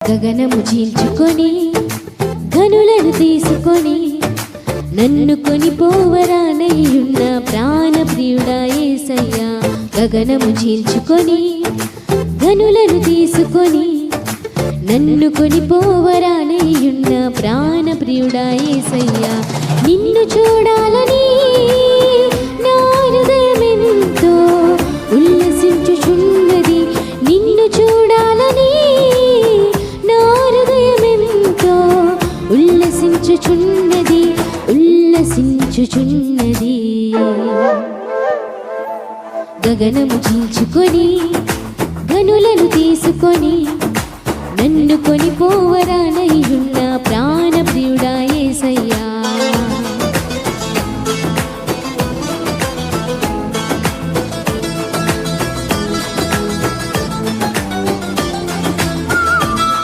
గగనము చీల్చుకొని ఘనులను తీసుకొని నన్ను కొనిపోవరానయ్యున్న ప్రాణప్రియుడా యేసయ్యా. గగనము చీల్చుకొని ఘనులను తీసుకొని నన్ను కొనిపోవరానయ్యున్న ప్రాణప్రియుడా యేసయ్యా. నిన్ను చూడాలని నా హృదయమెంతో ఉల్లసించుచున్నది. నిన్ను చూడాలని నా హృదయమెంతో ఉల్లసించుచున్నది. గగనము చీల్చుకొని ఘనులను తీసుకొని నన్ను కొనిపోవరానయ్యున్న ప్రాణప్రియుడా